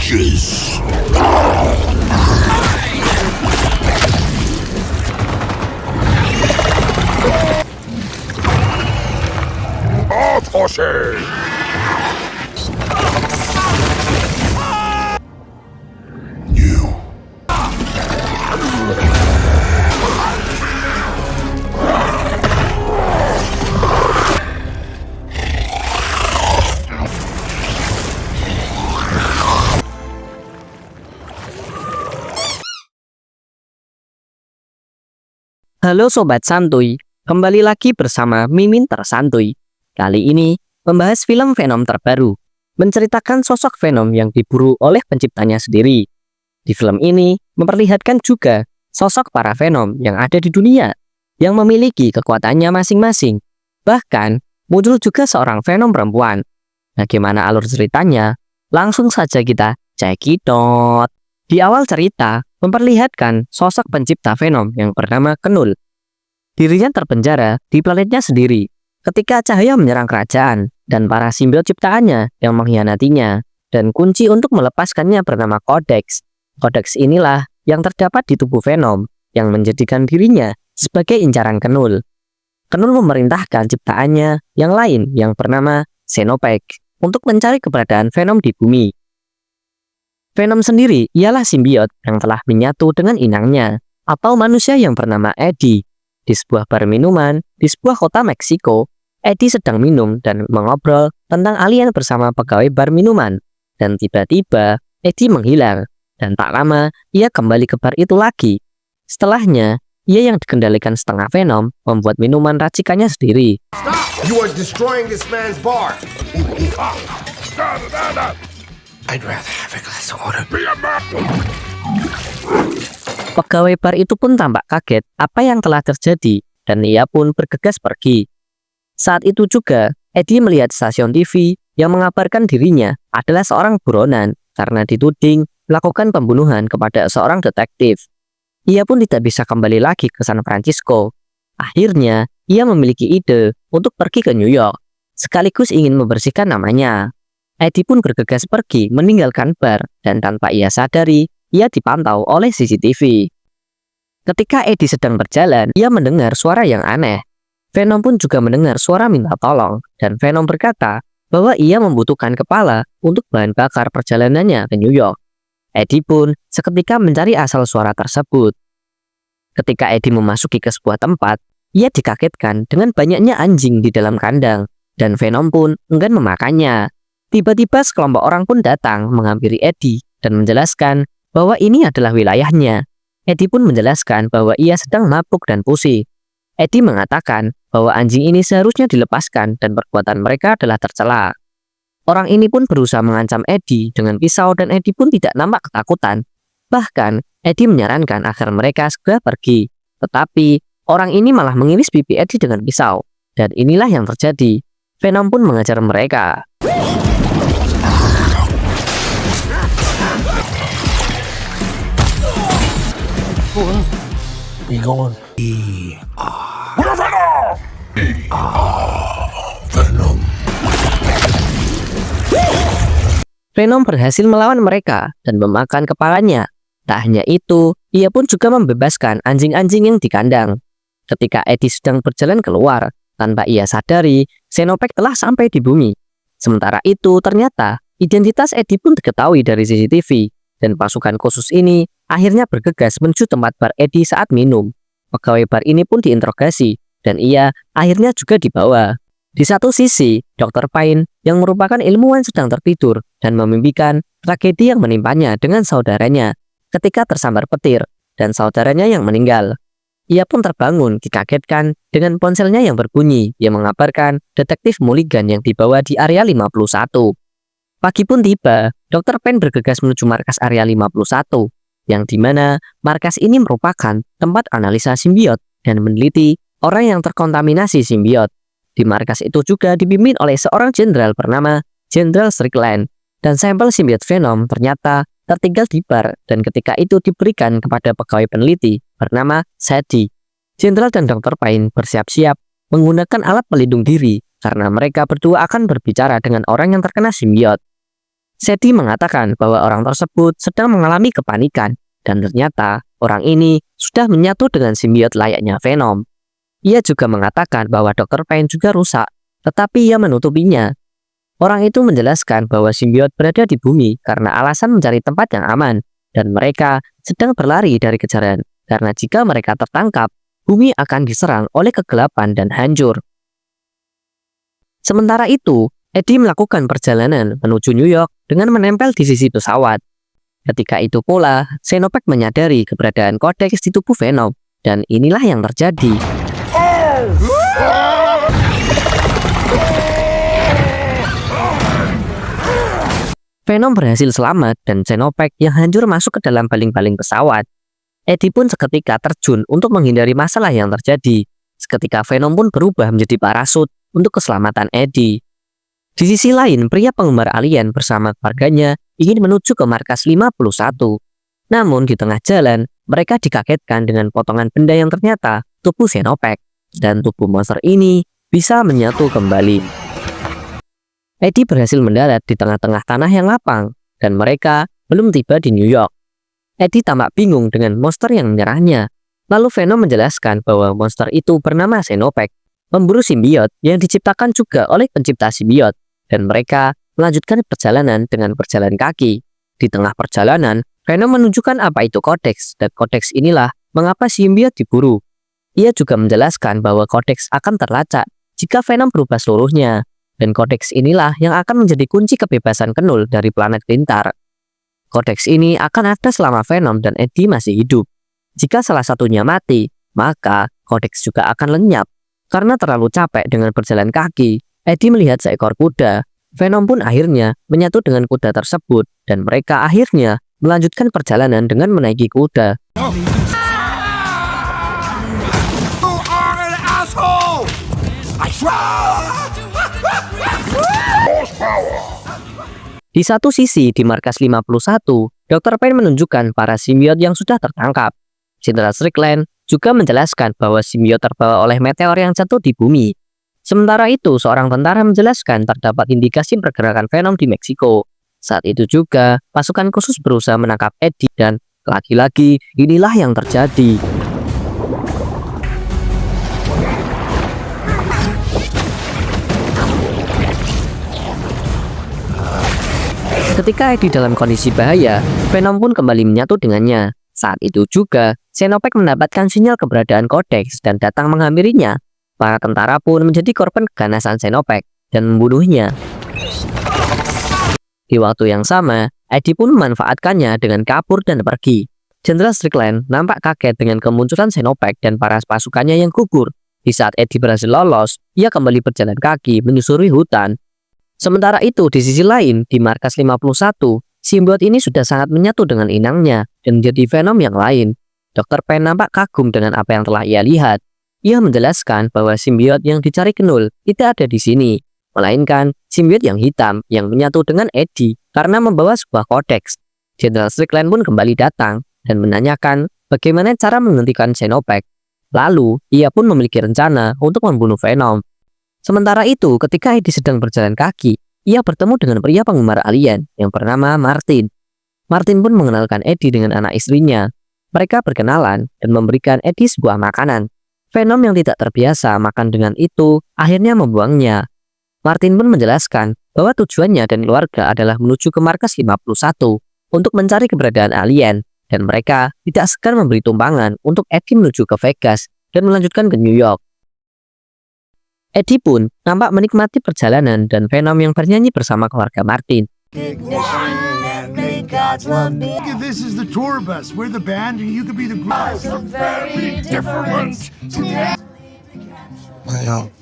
ashes. Off, horses! You. Halo Sobat Santuy, kembali lagi bersama Mimin Tersantuy. Kali ini membahas film Venom terbaru, menceritakan sosok Venom yang diburu oleh penciptanya sendiri. Di film ini memperlihatkan juga sosok para Venom yang ada di dunia, yang memiliki kekuatannya masing-masing. Bahkan muncul juga seorang Venom perempuan. Bagaimana alur ceritanya? Langsung saja kita cekidot. Di awal cerita, memperlihatkan sosok pencipta Venom yang bernama Knull. Dirinya terpenjara di planetnya sendiri ketika cahaya menyerang kerajaan dan para simbiot ciptaannya yang mengkhianatinya, dan kunci untuk melepaskannya bernama Codex. Codex inilah yang terdapat di tubuh Venom yang menjadikan dirinya sebagai incaran Knull. Knull memerintahkan ciptaannya yang lain yang bernama Xenopek untuk mencari keberadaan Venom di bumi. Venom sendiri ialah simbiot yang telah menyatu dengan inangnya atau manusia yang bernama Eddie. Di sebuah bar minuman di sebuah kota Meksiko, Eddie sedang minum dan mengobrol tentang alien bersama pegawai bar minuman. Dan tiba-tiba Eddie menghilang dan tak lama ia kembali ke bar itu lagi. Setelahnya, ia yang dikendalikan setengah Venom membuat minuman racikannya sendiri. Stop! You are destroying this man's bar. I'd rather have a glass of water. Be a man! Pegawai bar itu pun tampak kaget apa yang telah terjadi dan ia pun bergegas pergi. Saat itu juga, Eddie melihat stasiun TV yang mengabarkan dirinya adalah seorang buronan karena dituding melakukan pembunuhan kepada seorang detektif. Ia pun tidak bisa kembali lagi ke San Francisco. Akhirnya, ia memiliki ide untuk pergi ke New York, sekaligus ingin membersihkan namanya. Eddie pun bergegas pergi meninggalkan bar dan tanpa ia sadari, ia dipantau oleh CCTV. Ketika Eddie sedang berjalan, ia mendengar suara yang aneh. Venom pun juga mendengar suara minta tolong dan Venom berkata bahwa ia membutuhkan kepala untuk bahan bakar perjalanannya ke New York. Eddie pun seketika mencari asal suara tersebut. Ketika Eddie memasuki ke sebuah tempat, ia dikagetkan dengan banyaknya anjing di dalam kandang dan Venom pun enggan memakannya. Tiba-tiba sekelompok orang pun datang menghampiri Eddie dan menjelaskan bahwa ini adalah wilayahnya. Eddie pun menjelaskan bahwa ia sedang mabuk dan pusing. Eddie mengatakan bahwa anjing ini seharusnya dilepaskan dan perbuatan mereka adalah tercela. Orang ini pun berusaha mengancam Eddie dengan pisau dan Eddie pun tidak nampak ketakutan. Bahkan, Eddie menyarankan agar mereka segera pergi. Tetapi, orang ini malah mengiris pipi Eddie dengan pisau. Dan inilah yang terjadi. Venom pun mengajar mereka. Be gone. We're Venom! Venom. Venom berhasil melawan mereka dan memakan kepalanya. Tak hanya itu, ia pun juga membebaskan anjing-anjing yang di kandang. Ketika Eddie sedang berjalan keluar, tanpa ia sadari, Xenopek telah sampai di bumi. Sementara itu, ternyata identitas Eddie pun diketahui dari CCTV, dan pasukan khusus ini akhirnya bergegas menuju tempat bar Eddie saat minum. Pegawai bar ini pun diinterogasi, dan ia akhirnya juga dibawa. Di satu sisi, Dr. Pine yang merupakan ilmuwan sedang tertidur dan memimpikan tragedi yang menimpanya dengan saudaranya ketika tersambar petir dan saudaranya yang meninggal. Ia pun terbangun dikagetkan dengan ponselnya yang berbunyi yang mengabarkan detektif Mulligan yang dibawa di area 51. Pagi pun tiba, Dr. Pine bergegas menuju markas area 51, yang dimana markas ini merupakan tempat analisa simbiot dan meneliti orang yang terkontaminasi simbiot. Di markas itu juga dipimpin oleh seorang jenderal bernama Jenderal Strickland, dan sampel simbiot Venom ternyata tertinggal di bar dan ketika itu diberikan kepada pegawai peneliti bernama Sadie. Jenderal dan Dr. Pine bersiap-siap menggunakan alat pelindung diri karena mereka berdua akan berbicara dengan orang yang terkena simbiot. Seti mengatakan bahwa orang tersebut sedang mengalami kepanikan dan ternyata orang ini sudah menyatu dengan simbiot layaknya Venom. Ia juga mengatakan bahwa Dr. Payne juga rusak, tetapi ia menutupinya. Orang itu menjelaskan bahwa simbiot berada di bumi karena alasan mencari tempat yang aman dan mereka sedang berlari dari kejaran karena jika mereka tertangkap, bumi akan diserang oleh kegelapan dan hancur. Sementara itu, Eddie melakukan perjalanan menuju New York dengan menempel di sisi pesawat. Ketika itu pula, Xenopek menyadari keberadaan kodeks di tubuh Venom, dan inilah yang terjadi. Venom berhasil selamat dan Xenopek yang hancur masuk ke dalam baling-baling pesawat. Eddie pun seketika terjun untuk menghindari masalah yang terjadi. Seketika Venom pun berubah menjadi parasut untuk keselamatan Eddie. Di sisi lain, pria penggemar alien bersama keluarganya ingin menuju ke markas 51. Namun di tengah jalan, mereka dikagetkan dengan potongan benda yang ternyata tubuh Xenopek, dan tubuh monster ini bisa menyatu kembali. Eddie berhasil mendarat di tengah-tengah tanah yang lapang, dan mereka belum tiba di New York. Eddie tampak bingung dengan monster yang menyerahnya. Lalu Venom menjelaskan bahwa monster itu bernama Xenopek, pemburu simbiot yang diciptakan juga oleh pencipta simbiot. Dan mereka melanjutkan perjalanan dengan berjalan kaki. Di tengah perjalanan, Venom menunjukkan apa itu kodeks, dan kodeks inilah mengapa simbiot diburu. Ia juga menjelaskan bahwa kodeks akan terlacak jika Venom berubah seluruhnya, dan kodeks inilah yang akan menjadi kunci kebebasan Knull dari planet pintar. Kodeks ini akan ada selama Venom dan Eddie masih hidup. Jika salah satunya mati, maka kodeks juga akan lenyap. Karena terlalu capek dengan berjalan kaki, Eddie melihat seekor kuda. Venom pun akhirnya menyatu dengan kuda tersebut dan mereka akhirnya melanjutkan perjalanan dengan menaiki kuda. Di satu sisi di markas 51, Dr. Payne menunjukkan para simbiot yang sudah tertangkap. Jenderal Strickland juga menjelaskan bahwa simbiot terbawa oleh meteor yang jatuh di bumi. Sementara itu, seorang tentara menjelaskan terdapat indikasi pergerakan Venom di Meksiko. Saat itu juga, pasukan khusus berusaha menangkap Eddie dan lagi-lagi inilah yang terjadi. Ketika Eddie dalam kondisi bahaya, Venom pun kembali menyatu dengannya. Saat itu juga, Xenopek mendapatkan sinyal keberadaan kodeks dan datang menghampirinya. Para tentara pun menjadi korban keganasan Xenopek dan membunuhnya. Di waktu yang sama, Eddie pun memanfaatkannya dengan kabur dan pergi. Jenderal Strickland nampak kaget dengan kemunculan Xenopek dan para pasukannya yang gugur. Di saat Eddie berhasil lolos, ia kembali berjalan kaki menyusuri hutan. Sementara itu, di sisi lain, di markas 51, simbiot ini sudah sangat menyatu dengan inangnya dan menjadi Venom yang lain. Dr. Payne nampak kagum dengan apa yang telah ia lihat. Ia menjelaskan bahwa simbiot yang dicari Knull tidak ada di sini, melainkan simbiot yang hitam yang menyatu dengan Eddie karena membawa sebuah kodeks. Jenderal Strickland pun kembali datang dan menanyakan bagaimana cara menghentikan Xenopek. Lalu, ia pun memiliki rencana untuk membunuh Venom. Sementara itu, ketika Eddie sedang berjalan kaki, ia bertemu dengan pria penggemar alien yang bernama Martin. Martin pun mengenalkan Eddie dengan anak istrinya. Mereka berkenalan dan memberikan Eddie sebuah makanan. Venom yang tidak terbiasa makan dengan itu akhirnya membuangnya. Martin pun menjelaskan bahwa tujuannya dan keluarga adalah menuju ke markas 51 untuk mencari keberadaan alien dan mereka tidak segan memberi tumpangan untuk Eddie menuju ke Vegas dan melanjutkan ke New York. Eddie pun nampak menikmati perjalanan dan Venom yang bernyanyi bersama keluarga Martin. This is the tour bus. We're the band and you could be the group. Very different today. I know.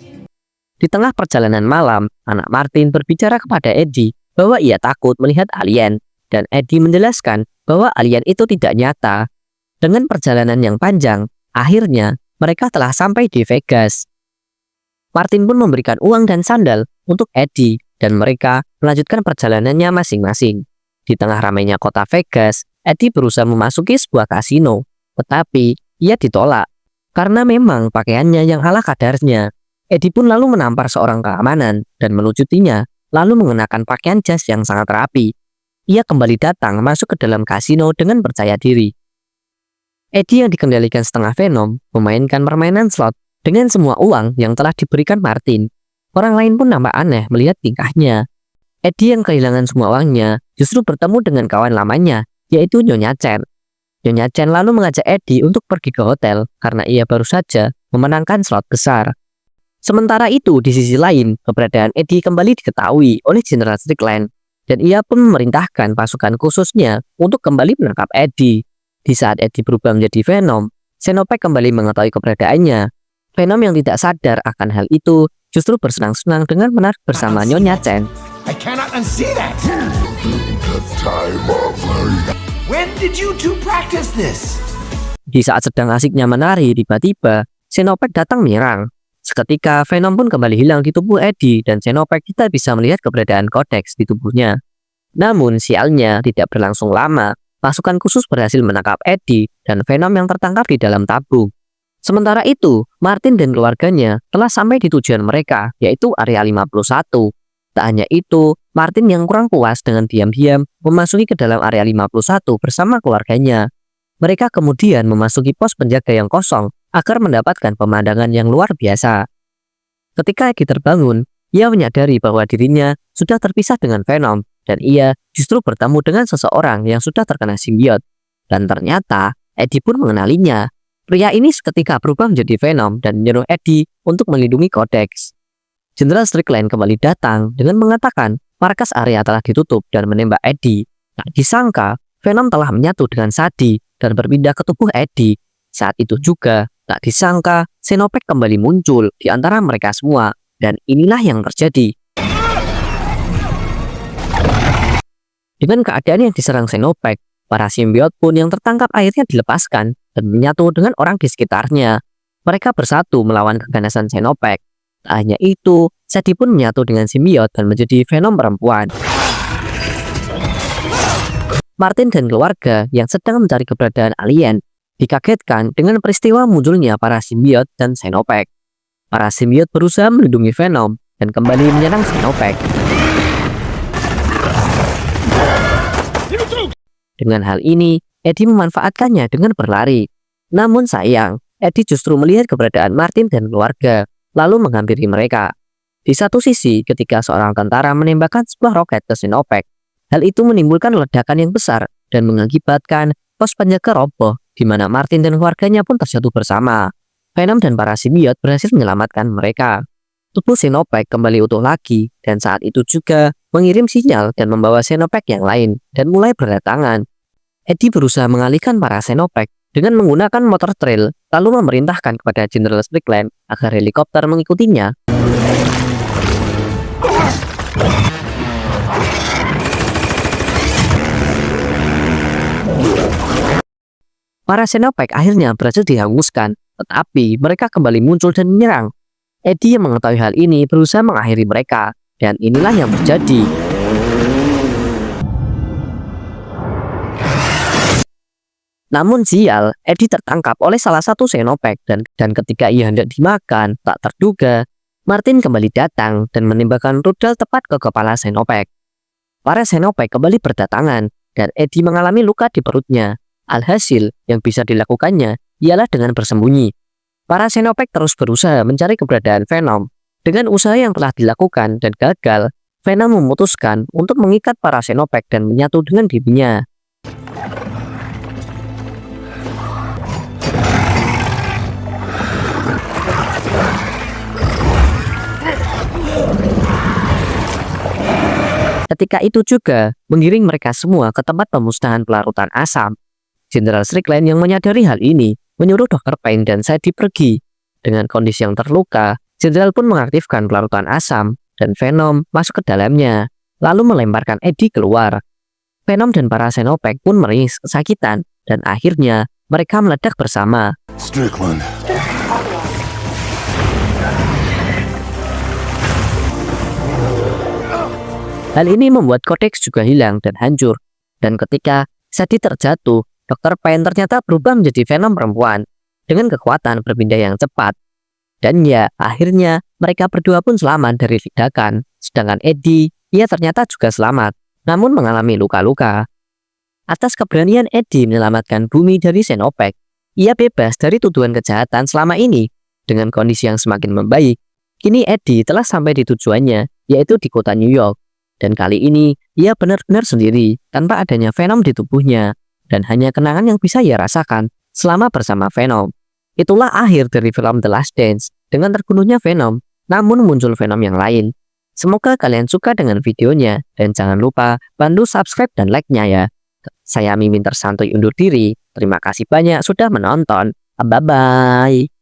Di tengah perjalanan malam, anak Martin berbicara kepada Eddie bahwa ia takut melihat alien dan Eddie menjelaskan bahwa alien itu tidak nyata. Dengan perjalanan yang panjang, akhirnya mereka telah sampai di Vegas. Martin pun memberikan uang dan sandal untuk Eddie dan mereka melanjutkan perjalanannya masing-masing. Di tengah ramainya kota Vegas, Eddie berusaha memasuki sebuah kasino, tetapi ia ditolak karena memang pakaiannya yang ala kadarnya. Eddie pun lalu menampar seorang keamanan dan melujutinya, lalu mengenakan pakaian jas yang sangat rapi. ia kembali datang masuk ke dalam kasino dengan percaya diri. Eddie yang dikendalikan setengah Venom memainkan permainan slot dengan semua uang yang telah diberikan Martin. Orang lain pun nampak aneh melihat tingkahnya. Eddie yang kehilangan semua uangnya justru bertemu dengan kawan lamanya, yaitu Nyonya Chen. Nyonya Chen lalu mengajak Eddie untuk pergi ke hotel karena ia baru saja memenangkan slot besar. Sementara itu, di sisi lain, keberadaan Eddie kembali diketahui oleh Jenderal Strickland, dan ia pun memerintahkan pasukan khususnya untuk kembali menangkap Eddie. Di saat Eddie berubah menjadi Venom, Xenopek kembali mengetahui keberadaannya. Venom yang tidak sadar akan hal itu justru bersenang-senang dengan menarik bersama Nyonya Chen. I cannot unsee that. When did you two practice this? Di saat sedang asiknya menari, tiba-tiba Xenopek datang menyerang. Seketika Venom pun kembali hilang di tubuh Eddie dan Xenopek tidak bisa melihat keberadaan Codex di tubuhnya. Namun sialnya tidak berlangsung lama, pasukan khusus berhasil menangkap Eddie dan Venom yang tertangkap di dalam tabung. Sementara itu, Martin dan keluarganya telah sampai di tujuan mereka, yaitu Area 51. Tak hanya itu, Martin yang kurang puas dengan diam-diam memasuki ke dalam Area 51 bersama keluarganya. Mereka kemudian memasuki pos penjaga yang kosong agar mendapatkan pemandangan yang luar biasa. Ketika Eddie terbangun, ia menyadari bahwa dirinya sudah terpisah dengan Venom dan ia justru bertemu dengan seseorang yang sudah terkena simbiot. Dan ternyata Eddie pun mengenalinya. Pria ini seketika berubah menjadi Venom dan menyuruh Eddie untuk melindungi Codex. Jenderal Strickland kembali datang dengan mengatakan markas area telah ditutup dan menembak Eddie. Tak disangka, Venom telah menyatu dengan Sadie dan berpindah ke tubuh Eddie. Saat itu juga, tak disangka, Xenopek kembali muncul di antara mereka semua, dan inilah yang terjadi. Dengan keadaan yang diserang Xenopek, para simbiot pun yang tertangkap akhirnya dilepaskan dan menyatu dengan orang di sekitarnya. Mereka bersatu melawan keganasan Xenopek. Tak hanya itu, Sadie pun menyatu dengan simbiot dan menjadi Venom perempuan. Martin dan keluarga yang sedang mencari keberadaan alien dikagetkan dengan peristiwa munculnya para simbiot dan Xenopek. Para simbiot berusaha melindungi Venom dan kembali menyerang Xenopek. Dengan hal ini, Eddie memanfaatkannya dengan berlari. Namun sayang, Eddie justru melihat keberadaan Martin dan keluarga, lalu menghampiri mereka. Di satu sisi, ketika seorang tentara menembakkan sebuah roket ke Xenopek, hal itu menimbulkan ledakan yang besar dan mengakibatkan pos penjaga roboh, di mana Martin dan keluarganya pun terjatuh bersama. Venom dan para simbiot berhasil menyelamatkan mereka. Tubuh Xenopek kembali utuh lagi, dan saat itu juga mengirim sinyal dan membawa Xenopek yang lain, dan mulai berdatangan. Eddie berusaha mengalihkan para Xenopek dengan menggunakan motor trail, lalu memerintahkan kepada Jenderal Strickland agar helikopter mengikutinya. Para Xenopek akhirnya berhasil dihanguskan, tetapi mereka kembali muncul dan menyerang. Eddie yang mengetahui hal ini berusaha mengakhiri mereka, dan inilah yang terjadi. Namun sial, Eddie tertangkap oleh salah satu Xenopek dan ketika ia hendak dimakan, tak terduga, Martin kembali datang dan menembakkan rudal tepat ke kepala Xenopek. Para Xenopek kembali berdatangan dan Eddie mengalami luka di perutnya. Alhasil yang bisa dilakukannya ialah dengan bersembunyi. Para Xenopek terus berusaha mencari keberadaan Venom. Dengan usaha yang telah dilakukan dan gagal, Venom memutuskan untuk mengikat para Xenopek dan menyatu dengan dirinya. Ketika itu juga mengiring mereka semua ke tempat pemusnahan pelarutan asam. Jenderal Strickland yang menyadari hal ini menyuruh Dr. Payne dan Sadie pergi. Dengan kondisi yang terluka, Jenderal pun mengaktifkan pelarutan asam dan Venom masuk ke dalamnya, lalu melemparkan Eddie keluar. Venom dan para Xenopek pun meringis kesakitan dan akhirnya mereka meledak bersama. Strickland. Hal ini membuat Codex juga hilang dan hancur. Dan ketika Sadie terjatuh, Dr. Payne ternyata berubah menjadi Venom perempuan dengan kekuatan berpindah yang cepat. Dan ya, akhirnya mereka berdua pun selamat dari ledakan. Sedangkan Eddie, ia ternyata juga selamat. namun mengalami luka-luka. Atas keberanian Eddie menyelamatkan bumi dari Xenopek, ia bebas dari tuduhan kejahatan selama ini. Dengan kondisi yang semakin membaik, kini Eddie telah sampai di tujuannya, yaitu di kota New York. Dan kali ini, ia benar-benar sendiri, tanpa adanya Venom di tubuhnya, dan hanya kenangan yang bisa ia rasakan selama bersama Venom. Itulah akhir dari film The Last Dance, dengan terbunuhnya Venom, namun muncul Venom yang lain. Semoga kalian suka dengan videonya, dan jangan lupa bantu subscribe dan like-nya ya. Saya Mimin Tersantuy undur diri, terima kasih banyak sudah menonton. Bye-bye.